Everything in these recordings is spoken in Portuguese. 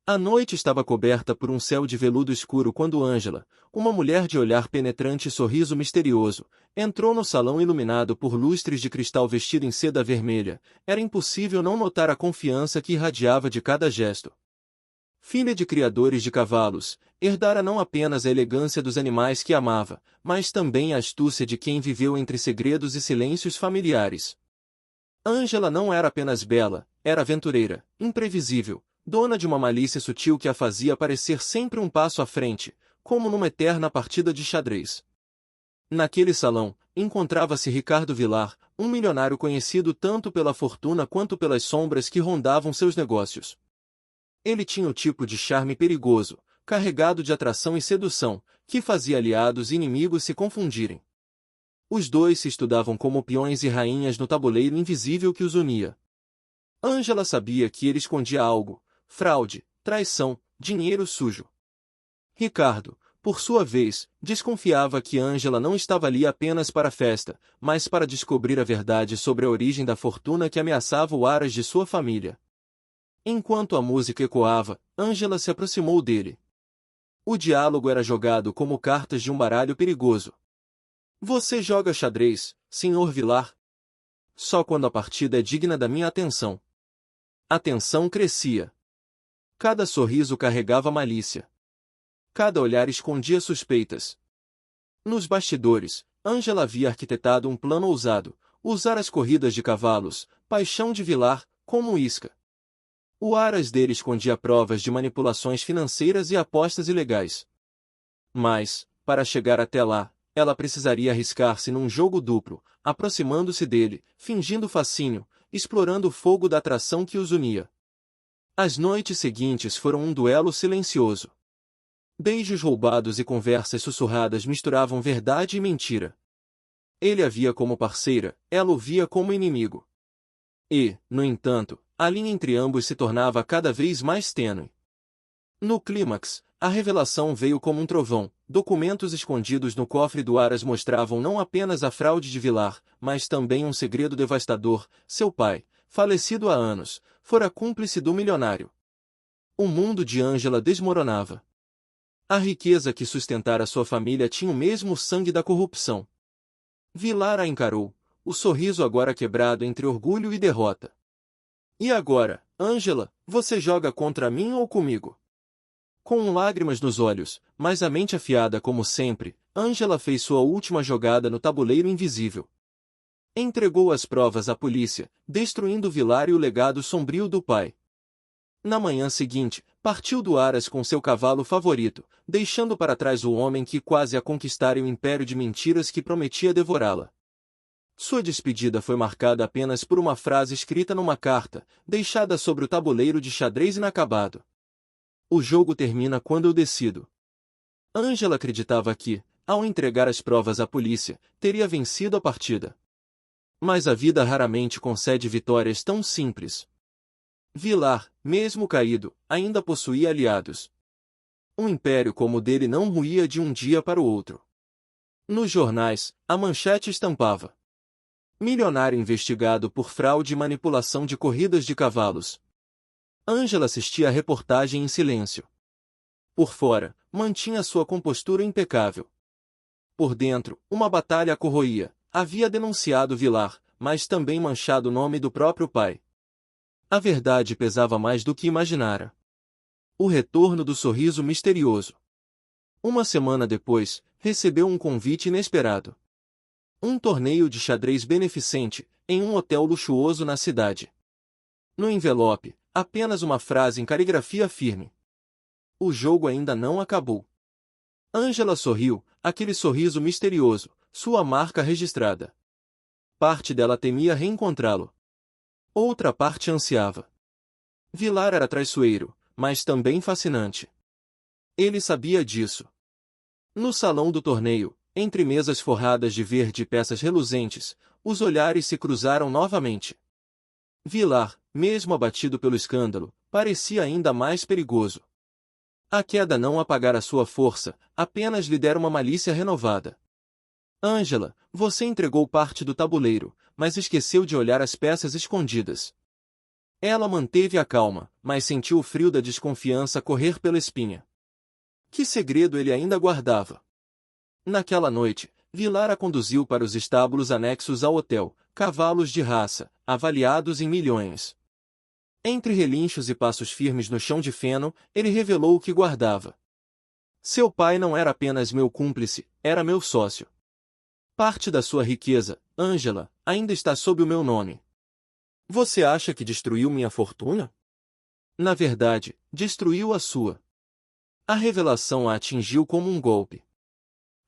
A noite estava coberta por um céu de veludo escuro quando Ângela, uma mulher de olhar penetrante e sorriso misterioso, entrou no salão iluminado por lustres de cristal vestida em seda vermelha. Era impossível não notar a confiança que irradiava de cada gesto. Filha de criadores de cavalos, herdara não apenas a elegância dos animais que amava, mas também a astúcia de quem viveu entre segredos e silêncios familiares. Ângela não era apenas bela, era aventureira, imprevisível, dona de uma malícia sutil que a fazia parecer sempre um passo à frente, como numa eterna partida de xadrez. Naquele salão, encontrava-se Ricardo Vilar, um milionário conhecido tanto pela fortuna quanto pelas sombras que rondavam seus negócios. Ele tinha o tipo de charme perigoso, carregado de atração e sedução, que fazia aliados e inimigos se confundirem. Os dois se estudavam como peões e rainhas no tabuleiro invisível que os unia. Ângela sabia que ele escondia algo: fraude, traição, dinheiro sujo. Ricardo, por sua vez, desconfiava que Ângela não estava ali apenas para a festa, mas para descobrir a verdade sobre a origem da fortuna que ameaçava o aras de sua família. Enquanto a música ecoava, Ângela se aproximou dele. O diálogo era jogado como cartas de um baralho perigoso. Você joga xadrez, Sr. Vilar? Só quando a partida é digna da minha atenção. A tensão crescia. Cada sorriso carregava malícia. Cada olhar escondia suspeitas. Nos bastidores, Ângela havia arquitetado um plano ousado: usar as corridas de cavalos, paixão de Vilar, como isca. O aras dele escondia provas de manipulações financeiras e apostas ilegais. Mas, para chegar até lá, ela precisaria arriscar-se num jogo duplo, aproximando-se dele, fingindo fascínio, explorando o fogo da atração que os unia. As noites seguintes foram um duelo silencioso. Beijos roubados e conversas sussurradas misturavam verdade e mentira. Ele a via como parceira, ela o via como inimigo. E, no entanto, a linha entre ambos se tornava cada vez mais tênue. No clímax, a revelação veio como um trovão. Documentos escondidos no cofre do aras mostravam não apenas a fraude de Vilar, mas também um segredo devastador: seu pai, falecido há anos, fora cúmplice do milionário. O mundo de Ângela desmoronava. A riqueza que sustentara sua família tinha o mesmo sangue da corrupção. Vilar a encarou, o sorriso agora quebrado entre orgulho e derrota. E agora, Ângela, você joga contra mim ou comigo? Com lágrimas nos olhos, mas a mente afiada como sempre, Ângela fez sua última jogada no tabuleiro invisível. Entregou as provas à polícia, destruindo Vilar e o legado sombrio do pai. Na manhã seguinte, partiu do aras com seu cavalo favorito, deixando para trás o homem que quase a conquistara e o império de mentiras que prometia devorá-la. Sua despedida foi marcada apenas por uma frase escrita numa carta, deixada sobre o tabuleiro de xadrez inacabado. O jogo termina quando eu decido. Ângela acreditava que, ao entregar as provas à polícia, teria vencido a partida. Mas a vida raramente concede vitórias tão simples. Vilar, mesmo caído, ainda possuía aliados. Um império como o dele não ruía de um dia para o outro. Nos jornais, a manchete estampava: milionário investigado por fraude e manipulação de corridas de cavalos. Ângela assistia a reportagem em silêncio. Por fora, mantinha sua compostura impecável. Por dentro, uma batalha a corroía. Havia denunciado Vilar, mas também manchado o nome do próprio pai. A verdade pesava mais do que imaginara. O retorno do sorriso misterioso. Uma semana depois, recebeu um convite inesperado. Um torneio de xadrez beneficente, em um hotel luxuoso na cidade. No envelope, apenas uma frase em caligrafia firme: o jogo ainda não acabou. Ângela sorriu, aquele sorriso misterioso, sua marca registrada. Parte dela temia reencontrá-lo. Outra parte ansiava. Vilar era traiçoeiro, mas também fascinante. Ele sabia disso. No salão do torneio, entre mesas forradas de verde e peças reluzentes, os olhares se cruzaram novamente. Vilar, mesmo abatido pelo escândalo, parecia ainda mais perigoso. A queda não apagara sua força, apenas lhe dera uma malícia renovada. Ângela, você entregou parte do tabuleiro, mas esqueceu de olhar as peças escondidas. Ela manteve a calma, mas sentiu o frio da desconfiança correr pela espinha. Que segredo ele ainda guardava? Naquela noite, Vilar a conduziu para os estábulos anexos ao hotel, cavalos de raça, avaliados em milhões. Entre relinchos e passos firmes no chão de feno, ele revelou o que guardava. Seu pai não era apenas meu cúmplice, era meu sócio. Parte da sua riqueza, Ângela, ainda está sob o meu nome. Você acha que destruiu minha fortuna? Na verdade, destruiu a sua. A revelação a atingiu como um golpe.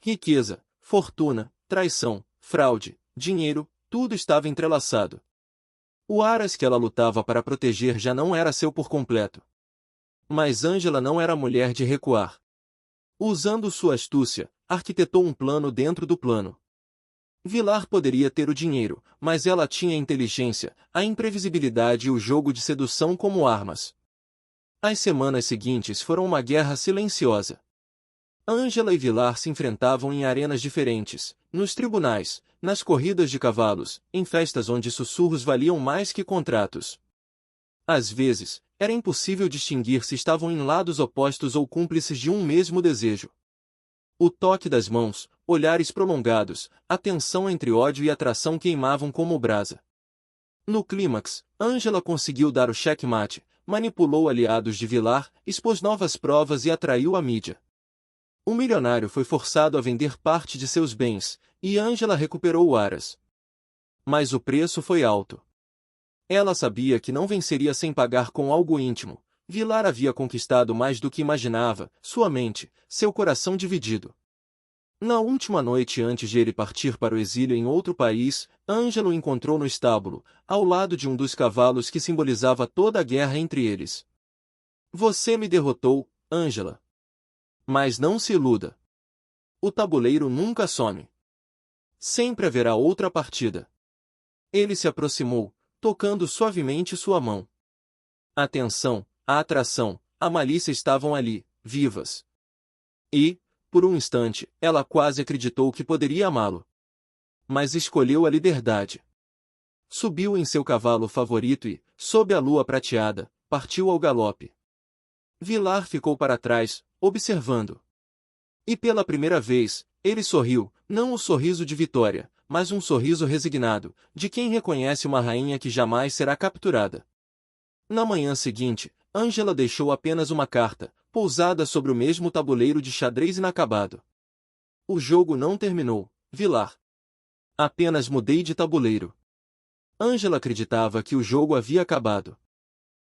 Riqueza, fortuna, traição, fraude, dinheiro, tudo estava entrelaçado. O Aras que ela lutava para proteger já não era seu por completo. Mas Ângela não era mulher de recuar. Usando sua astúcia, arquitetou um plano dentro do plano. Vilar poderia ter o dinheiro, mas ela tinha a inteligência, a imprevisibilidade e o jogo de sedução como armas. As semanas seguintes foram uma guerra silenciosa. Ângela e Vilar se enfrentavam em arenas diferentes, nos tribunais, nas corridas de cavalos, em festas onde sussurros valiam mais que contratos. Às vezes, era impossível distinguir se estavam em lados opostos ou cúmplices de um mesmo desejo. O toque das mãos, olhares prolongados, a tensão entre ódio e atração queimavam como brasa. No clímax, Ângela conseguiu dar o checkmate, manipulou aliados de Vilar, expôs novas provas e atraiu a mídia. O milionário foi forçado a vender parte de seus bens, e Ângela recuperou o Aras. Mas o preço foi alto. Ela sabia que não venceria sem pagar com algo íntimo. Vilar havia conquistado mais do que imaginava, sua mente, seu coração dividido. Na última noite antes de ele partir para o exílio em outro país, Ângela o encontrou no estábulo, ao lado de um dos cavalos que simbolizava toda a guerra entre eles. Você me derrotou, Ângela. Mas não se iluda. O tabuleiro nunca some. Sempre haverá outra partida. Ele se aproximou, tocando suavemente sua mão. A tensão, a atração, a malícia estavam ali, vivas. E, por um instante, ela quase acreditou que poderia amá-lo. Mas escolheu a liberdade. Subiu em seu cavalo favorito e, sob a lua prateada, partiu ao galope. Vilar ficou para trás, observando. E pela primeira vez, ele sorriu, não o sorriso de vitória, mas um sorriso resignado, de quem reconhece uma rainha que jamais será capturada. Na manhã seguinte, Ângela deixou apenas uma carta, pousada sobre o mesmo tabuleiro de xadrez inacabado. O jogo não terminou, Vilar. Apenas mudei de tabuleiro. Ângela acreditava que o jogo havia acabado.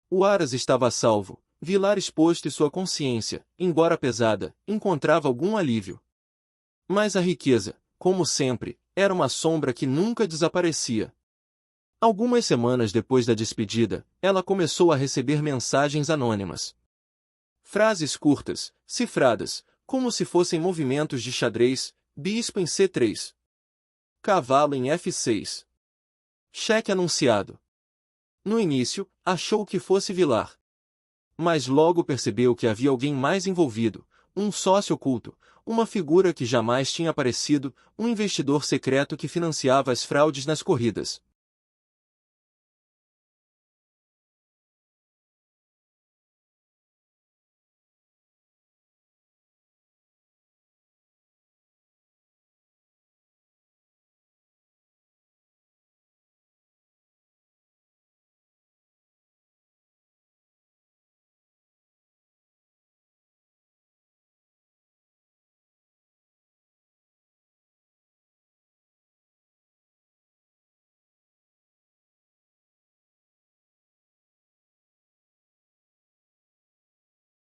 O Aras estava a salvo. Vilar exposto e sua consciência, embora pesada, encontrava algum alívio. Mas a riqueza, como sempre, era uma sombra que nunca desaparecia. Algumas semanas depois da despedida, ela começou a receber mensagens anônimas. Frases curtas, cifradas, como se fossem movimentos de xadrez, bispo em C3. Cavalo em F6. Cheque anunciado. No início, achou que fosse Vilar. Mas logo percebeu que havia alguém mais envolvido, um sócio oculto, uma figura que jamais tinha aparecido, um investidor secreto que financiava as fraudes nas corridas.